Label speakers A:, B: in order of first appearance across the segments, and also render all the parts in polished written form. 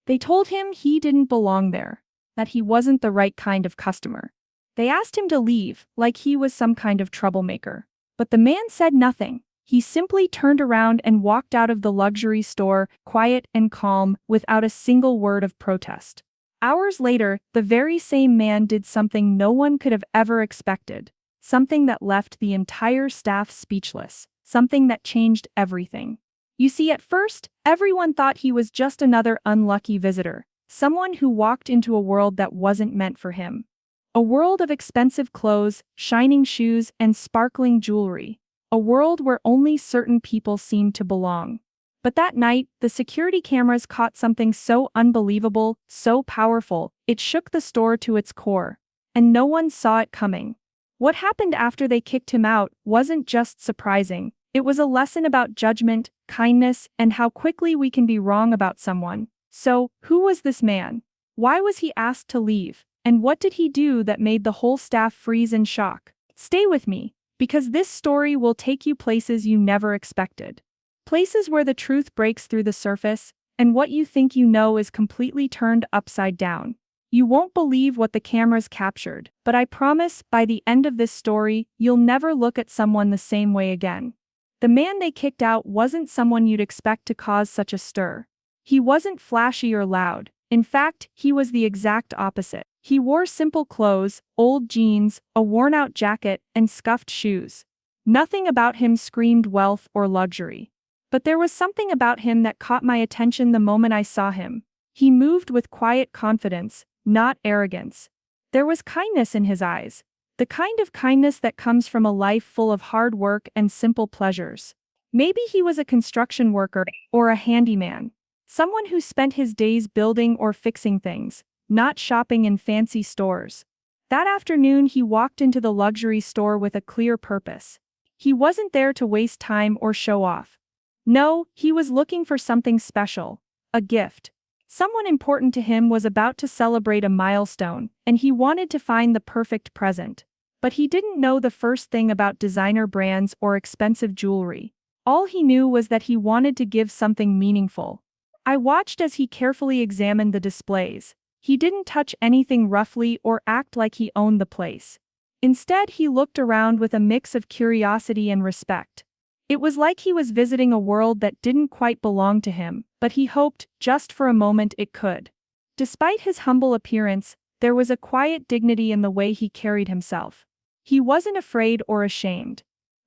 A: They told him he didn't belong there, that he wasn't the right kind of customer. They asked him to leave, like he was some kind of troublemaker. But the man said nothing. He simply turned around and walked out of the luxury store, quiet and calm, without a single word of protest. Hours later, the very same man did something no one could have ever expected. Something that left the entire staff speechless. Something that changed everything. You see, at first, everyone thought he was just another unlucky visitor. Someone who walked into a world that wasn't meant for him. A world of expensive clothes, shining shoes, and sparkling jewelry. A world where only certain people seemed to belong. But that night, the security cameras caught something so unbelievable, so powerful, it shook the store to its core. And no one saw it coming. What happened after they kicked him out wasn't just surprising, it was a lesson about judgment, kindness, and how quickly we can be wrong about someone. So, who was this man? Why was he asked to leave? And what did he do that made the whole staff freeze in shock? Stay with me, because this story will take you places you never expected. Places where the truth breaks through the surface, and what you think you know is completely turned upside down. You won't believe what the cameras captured, but I promise, by the end of this story, you'll never look at someone the same way again. The man they kicked out wasn't someone you'd expect to cause such a stir. He wasn't flashy or loud. In fact, he was the exact opposite. He wore simple clothes, old jeans, a worn-out jacket, and scuffed shoes. Nothing about him screamed wealth or luxury. But there was something about him that caught my attention the moment I saw him. He moved with quiet confidence, not arrogance. There was kindness in his eyes. The kind of kindness that comes from a life full of hard work and simple pleasures. Maybe he was a construction worker or a handyman. Someone who spent his days building or fixing things, not shopping in fancy stores. That afternoon he walked into the luxury store with a clear purpose. He wasn't there to waste time or show off. No, he was looking for something special. A gift. Someone important to him was about to celebrate a milestone, and he wanted to find the perfect present. But he didn't know the first thing about designer brands or expensive jewelry. All he knew was that he wanted to give something meaningful. I watched as he carefully examined the displays. He didn't touch anything roughly or act like he owned the place. Instead, he looked around with a mix of curiosity and respect. It was like he was visiting a world that didn't quite belong to him, but he hoped, just for a moment, it could. Despite his humble appearance, there was a quiet dignity in the way he carried himself. He wasn't afraid or ashamed.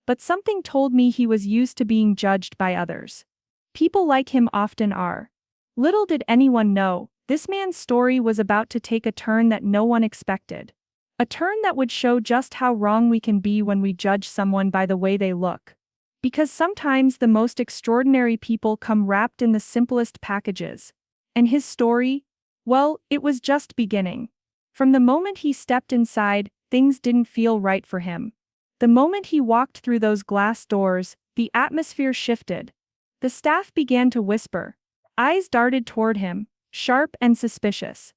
A: But something told me he was used to being judged by others. People like him often are. Little did anyone know, this man's story was about to take a turn that no one expected. A turn that would show just how wrong we can be when we judge someone by the way they look. Because sometimes the most extraordinary people come wrapped in the simplest packages. And his story? Well, it was just beginning. From the moment he stepped inside, things didn't feel right for him. The moment he walked through those glass doors, the atmosphere shifted. The staff began to whisper. Eyes darted toward him, sharp and suspicious.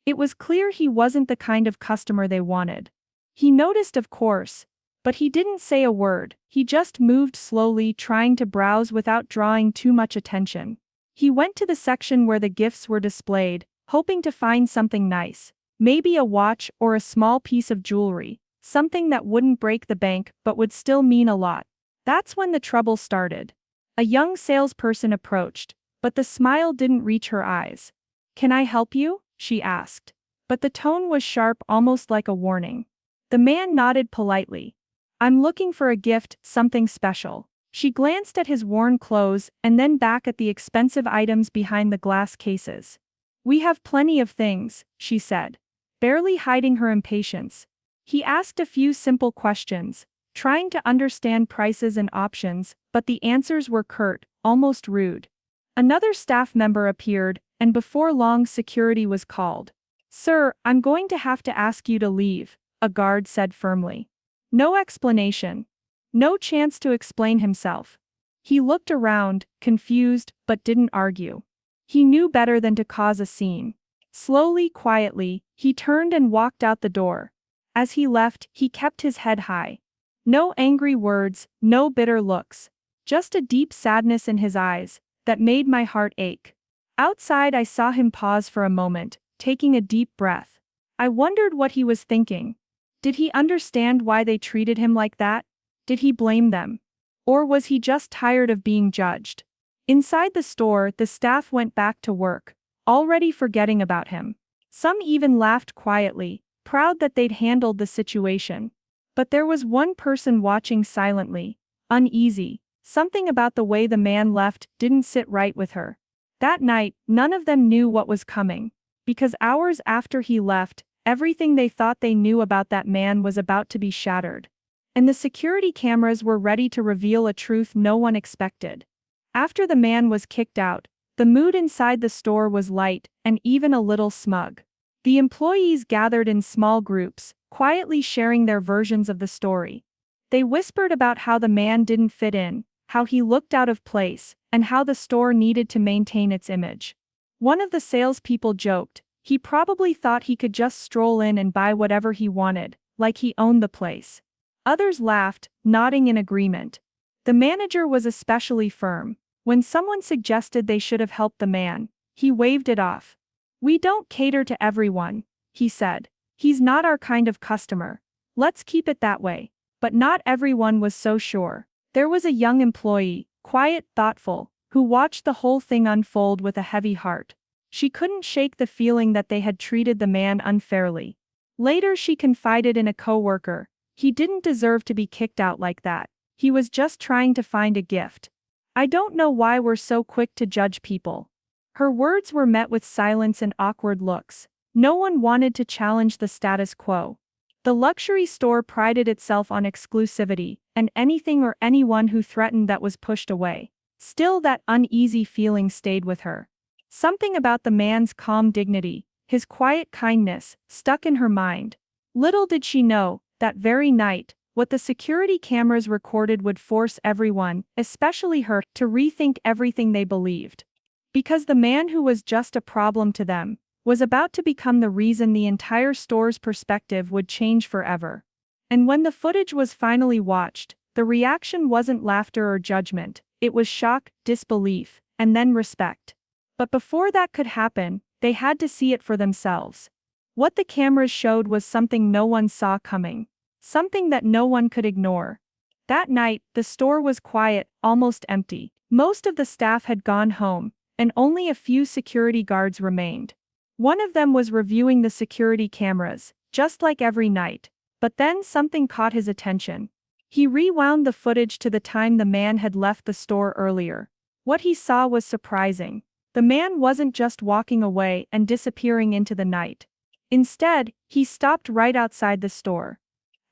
A: It was clear he wasn't the kind of customer they wanted. He noticed, of course. But he didn't say a word, he just moved slowly, trying to browse without drawing too much attention. He went to the section where the gifts were displayed, hoping to find something nice. Maybe a watch or a small piece of jewelry. Something that wouldn't break the bank but would still mean a lot. That's when the trouble started. A young salesperson approached, but the smile didn't reach her eyes. "Can I help you?" she asked. But the tone was sharp, almost like a warning. The man nodded politely. "I'm looking for a gift, something special." She glanced at his worn clothes and then back at the expensive items behind the glass cases. "We have plenty of things," she said, barely hiding her impatience. He asked a few simple questions, trying to understand prices and options, but the answers were curt, almost rude. Another staff member appeared, and before long security was called. "Sir, I'm going to have to ask you to leave," a guard said firmly. No explanation. No chance to explain himself. He looked around, confused, but didn't argue. He knew better than to cause a scene. Slowly, quietly, he turned and walked out the door. As he left, he kept his head high. No angry words, no bitter looks. Just a deep sadness in his eyes that made my heart ache. Outside, I saw him pause for a moment, taking a deep breath. I wondered what he was thinking. Did he understand why they treated him like that? Did he blame them? Or was he just tired of being judged? Inside the store, the staff went back to work, already forgetting about him. Some even laughed quietly, proud that they'd handled the situation. But there was one person watching silently, uneasy. Something about the way the man left didn't sit right with her. That night, none of them knew what was coming. Because hours after he left, everything they thought they knew about that man was about to be shattered. And the security cameras were ready to reveal a truth no one expected. After the man was kicked out, the mood inside the store was light and even a little smug. The employees gathered in small groups, quietly sharing their versions of the story. They whispered about how the man didn't fit in, how he looked out of place, and how the store needed to maintain its image. One of the salespeople joked, he probably thought he could just stroll in and buy whatever he wanted, like he owned the place. Others laughed, nodding in agreement. The manager was especially firm. When someone suggested they should have helped the man, he waved it off. "We don't cater to everyone," he said. "He's not our kind of customer. Let's keep it that way." But not everyone was so sure. There was a young employee, quiet, thoughtful, who watched the whole thing unfold with a heavy heart. She couldn't shake the feeling that they had treated the man unfairly. Later she confided in a coworker, "He didn't deserve to be kicked out like that. He was just trying to find a gift. I don't know why we're so quick to judge people." Her words were met with silence and awkward looks. No one wanted to challenge the status quo. The luxury store prided itself on exclusivity, and anything or anyone who threatened that was pushed away. Still, that uneasy feeling stayed with her. Something about the man's calm dignity, his quiet kindness, stuck in her mind. Little did she know, that very night, what the security cameras recorded would force everyone, especially her, to rethink everything they believed. Because the man who was just a problem to them was about to become the reason the entire store's perspective would change forever. And when the footage was finally watched, the reaction wasn't laughter or judgment, it was shock, disbelief, and then respect. But before that could happen, they had to see it for themselves. What the cameras showed was something no one saw coming. Something that no one could ignore. That night, the store was quiet, almost empty. Most of the staff had gone home, and only a few security guards remained. One of them was reviewing the security cameras, just like every night. But then something caught his attention. He rewound the footage to the time the man had left the store earlier. What he saw was surprising. The man wasn't just walking away and disappearing into the night. Instead, he stopped right outside the store.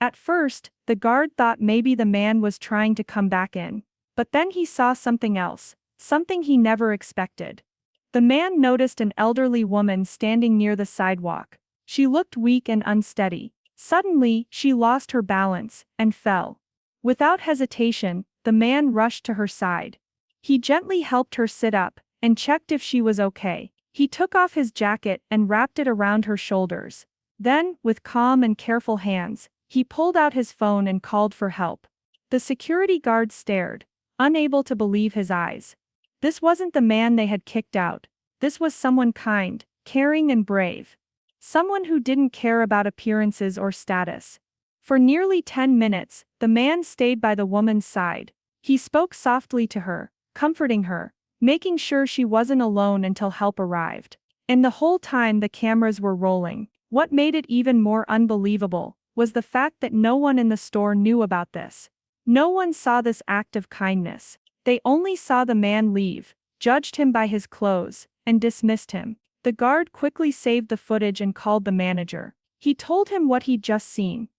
A: At first, the guard thought maybe the man was trying to come back in. But then he saw something else, something he never expected. The man noticed an elderly woman standing near the sidewalk. She looked weak and unsteady. Suddenly, she lost her balance and fell. Without hesitation, the man rushed to her side. He gently helped her sit up and checked if she was okay. He took off his jacket and wrapped it around her shoulders. Then, with calm and careful hands, he pulled out his phone and called for help. The security guard stared, unable to believe his eyes. This wasn't the man they had kicked out. This was someone kind, caring and brave. Someone who didn't care about appearances or status. For nearly 10 minutes, the man stayed by the woman's side. He spoke softly to her, comforting her, making sure she wasn't alone until help arrived. And the whole time the cameras were rolling. What made it even more unbelievable was the fact that no one in the store knew about this. No one saw this act of kindness. They only saw the man leave, judged him by his clothes, and dismissed him. The guard quickly saved the footage and called the manager. He told him what he'd just seen.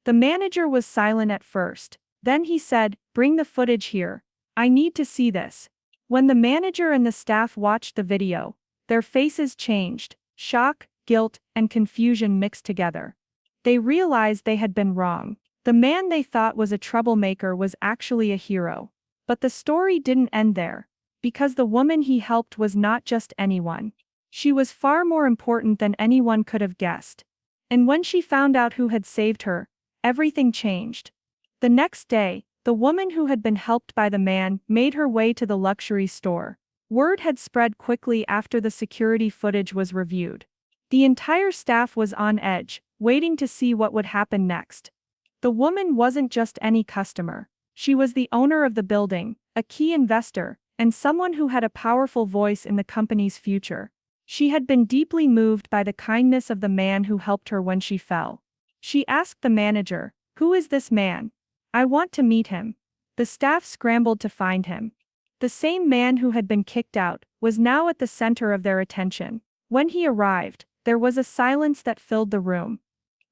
A: The manager was silent at first. Then he said, "Bring the footage here. I need to see this." When the manager and the staff watched the video, their faces changed. Shock, guilt, and confusion mixed together. They realized they had been wrong. The man they thought was a troublemaker was actually a hero. But the story didn't end there. Because the woman he helped was not just anyone. She was far more important than anyone could have guessed. And when she found out who had saved her, everything changed. The next day, the woman who had been helped by the man made her way to the luxury store. Word had spread quickly after the security footage was reviewed. The entire staff was on edge, waiting to see what would happen next. The woman wasn't just any customer. She was the owner of the building, a key investor, and someone who had a powerful voice in the company's future. She had been deeply moved by the kindness of the man who helped her when she fell. She asked the manager, "Who is this man? I want to meet him." The staff scrambled to find him. The same man who had been kicked out was now at the center of their attention. When he arrived, there was a silence that filled the room.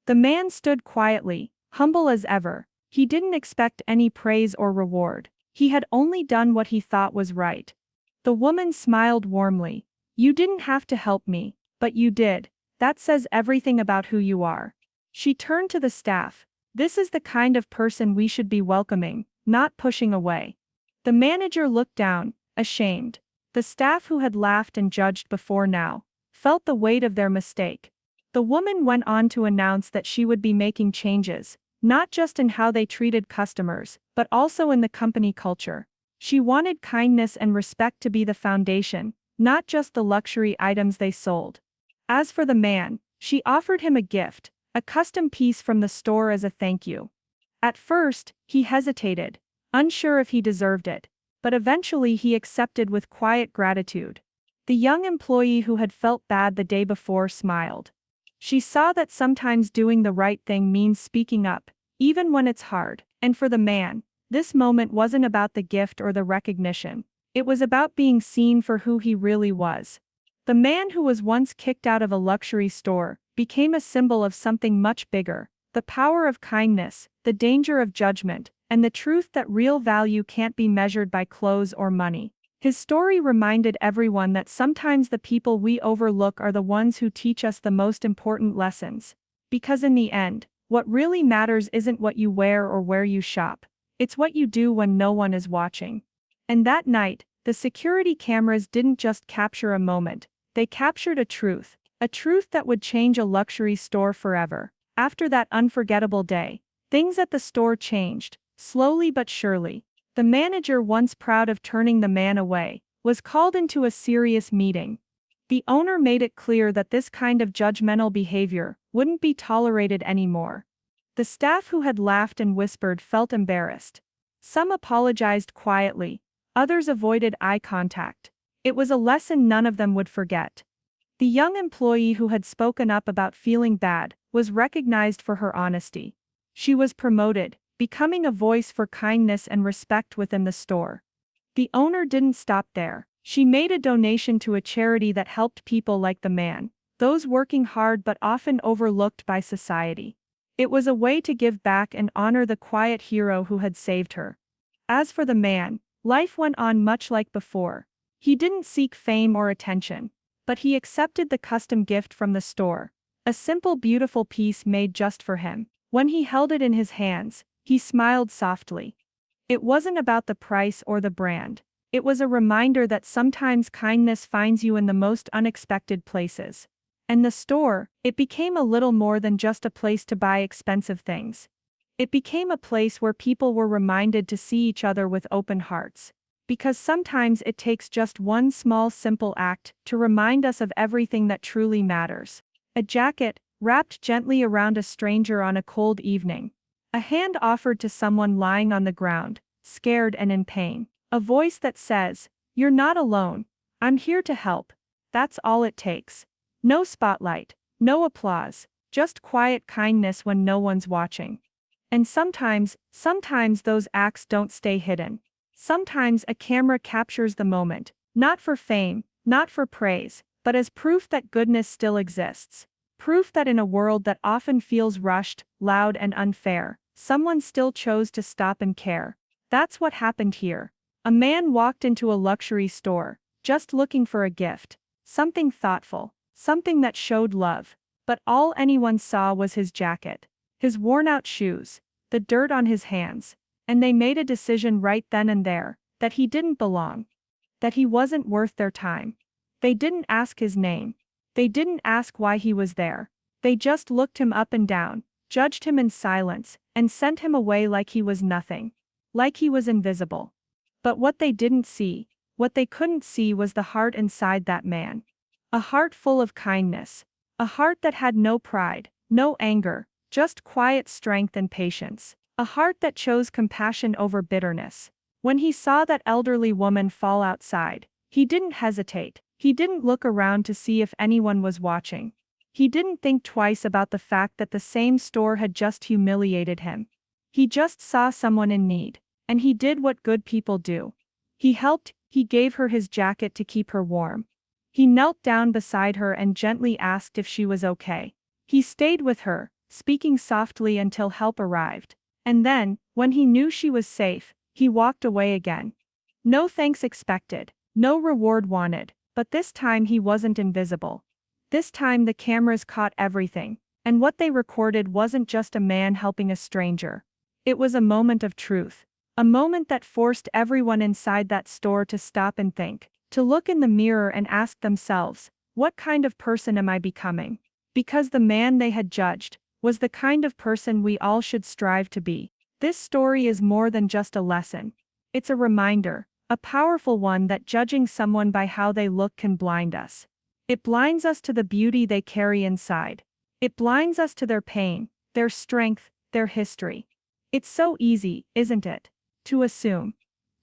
A: The man stood quietly, humble as ever. He didn't expect any praise or reward. He had only done what he thought was right. The woman smiled warmly. "You didn't have to help me, but you did. That says everything about who you are." She turned to the staff. "This is the kind of person we should be welcoming, not pushing away." The manager looked down, ashamed. The staff who had laughed and judged before now felt the weight of their mistake. The woman went on to announce that she would be making changes, not just in how they treated customers, but also in the company culture. She wanted kindness and respect to be the foundation, not just the luxury items they sold. As for the man, she offered him a gift, a custom piece from the store as a thank you. At first, he hesitated, unsure if he deserved it, but eventually he accepted with quiet gratitude. The young employee who had felt bad the day before smiled. She saw that sometimes doing the right thing means speaking up, even when it's hard. And for the man, this moment wasn't about the gift or the recognition. It was about being seen for who he really was. The man who was once kicked out of a luxury store became a symbol of something much bigger: the power of kindness, the danger of judgment, and the truth that real value can't be measured by clothes or money. His story reminded everyone that sometimes the people we overlook are the ones who teach us the most important lessons. Because in the end, what really matters isn't what you wear or where you shop. It's what you do when no one is watching. And that night, the security cameras didn't just capture a moment, they captured a truth that would change a luxury store forever. After that unforgettable day, things at the store changed, slowly but surely. The manager, once proud of turning the man away, was called into a serious meeting. The owner made it clear that this kind of judgmental behavior wouldn't be tolerated anymore. The staff who had laughed and whispered felt embarrassed. Some apologized quietly, others avoided eye contact. It was a lesson none of them would forget. The young employee who had spoken up about feeling bad was recognized for her honesty. She was promoted, becoming a voice for kindness and respect within the store. The owner didn't stop there. She made a donation to a charity that helped people like the man, those working hard but often overlooked by society. It was a way to give back and honor the quiet hero who had saved her. As for the man, life went on much like before. He didn't seek fame or attention, but he accepted the custom gift from the store, a simple, beautiful piece made just for him. When he held it in his hands, he smiled softly. It wasn't about the price or the brand. It was a reminder that sometimes kindness finds you in the most unexpected places. And the store, it became a little more than just a place to buy expensive things. It became a place where people were reminded to see each other with open hearts. Because sometimes it takes just one small, simple act to remind us of everything that truly matters. A jacket, wrapped gently around a stranger on a cold evening. A hand offered to someone lying on the ground, scared and in pain. A voice that says, "You're not alone. I'm here to help." That's all it takes. No spotlight, no applause, just quiet kindness when no one's watching. And sometimes those acts don't stay hidden. Sometimes a camera captures the moment, not for fame, not for praise, but as proof that goodness still exists. Proof that in a world that often feels rushed, loud and unfair, someone still chose to stop and care. That's what happened here. A man walked into a luxury store, just looking for a gift. Something thoughtful, something that showed love. But all anyone saw was his jacket, his worn-out shoes, the dirt on his hands. And they made a decision right then and there, that he didn't belong. That he wasn't worth their time. They didn't ask his name. They didn't ask why he was there. They just looked him up and down, judged him in silence, and sent him away like he was nothing. Like he was invisible. But what they didn't see What they couldn't see was the heart inside that man. A heart full of kindness. A heart that had no pride, no anger, just quiet strength and patience. A heart that chose compassion over bitterness. When he saw that elderly woman fall outside, he didn't hesitate. He didn't look around to see if anyone was watching. He didn't think twice about the fact that the same store had just humiliated him. He just saw someone in need, and he did what good people do. He helped, he gave her his jacket to keep her warm. He knelt down beside her and gently asked if she was okay. He stayed with her, speaking softly until help arrived. And then, when he knew she was safe, he walked away again. No thanks expected, no reward wanted, but this time he wasn't invisible. This time the cameras caught everything, and what they recorded wasn't just a man helping a stranger. It was a moment of truth. A moment that forced everyone inside that store to stop and think, to look in the mirror and ask themselves, what kind of person am I becoming? Because the man they had judged was the kind of person we all should strive to be. This story is more than just a lesson. It's a reminder, a powerful one, that judging someone by how they look can blind us. It blinds us to the beauty they carry inside. It blinds us to their pain, their strength, their history. It's so easy, isn't it? To assume,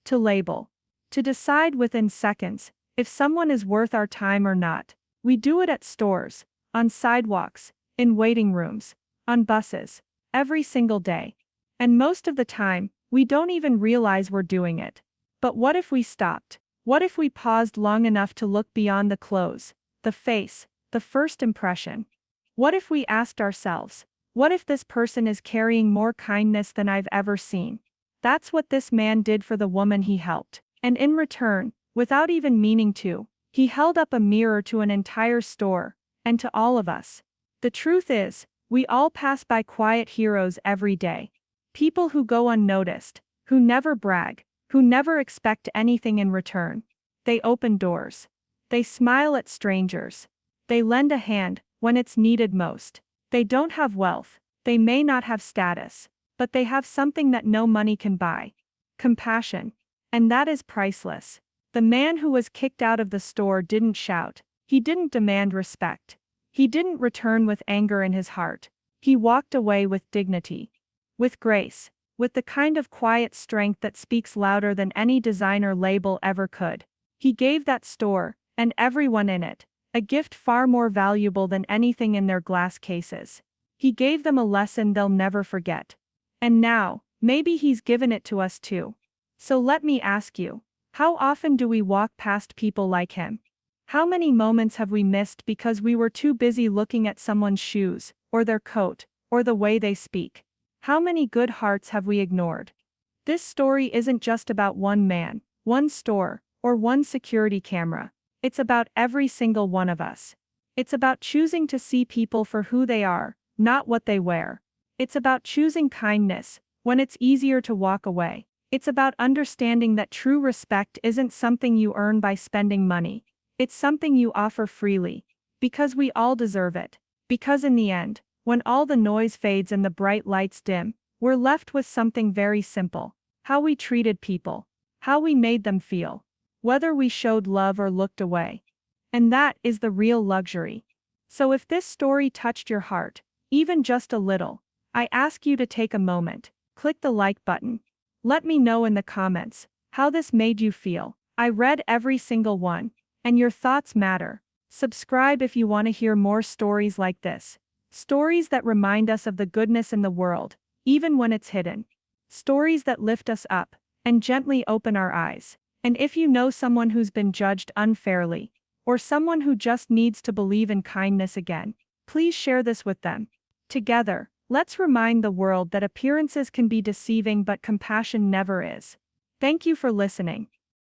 A: to label, to decide within seconds if someone is worth our time or not. We do it at stores, on sidewalks, in waiting rooms, on buses, every single day. And most of the time, we don't even realize we're doing it. But what if we stopped? What if we paused long enough to look beyond the clothes, the face, the first impression? What if we asked ourselves, what if this person is carrying more kindness than I've ever seen? That's what this man did for the woman he helped. And in return, without even meaning to, he held up a mirror to an entire store, and to all of us. The truth is, we all pass by quiet heroes every day. People who go unnoticed, who never brag, who never expect anything in return. They open doors. They smile at strangers. They lend a hand when it's needed most. They don't have wealth. They may not have status, but they have something that no money can buy. Compassion. And that is priceless. The man who was kicked out of the store didn't shout. He didn't demand respect. He didn't return with anger in his heart. He walked away with dignity. With grace. With the kind of quiet strength that speaks louder than any designer label ever could. He gave that store, and everyone in it, a gift far more valuable than anything in their glass cases. He gave them a lesson they'll never forget. And now, maybe he's given it to us too. So let me ask you, how often do we walk past people like him? How many moments have we missed because we were too busy looking at someone's shoes, or their coat, or the way they speak? How many good hearts have we ignored? This story isn't just about one man, one store, or one security camera. It's about every single one of us. It's about choosing to see people for who they are, not what they wear. It's about choosing kindness when it's easier to walk away. It's about understanding that true respect isn't something you earn by spending money. It's something you offer freely. Because we all deserve it. Because in the end, when all the noise fades and the bright lights dim, we're left with something very simple. How we treated people. How we made them feel. Whether we showed love or looked away. And that is the real luxury. So if this story touched your heart, even just a little, I ask you to take a moment, click the like button. Let me know in the comments how this made you feel. I read every single one, and your thoughts matter. Subscribe if you want to hear more stories like this. Stories that remind us of the goodness in the world, even when it's hidden. Stories that lift us up and gently open our eyes. And if you know someone who's been judged unfairly, or someone who just needs to believe in kindness again, please share this with them. Together, let's remind the world that appearances can be deceiving but compassion never is. Thank you for listening.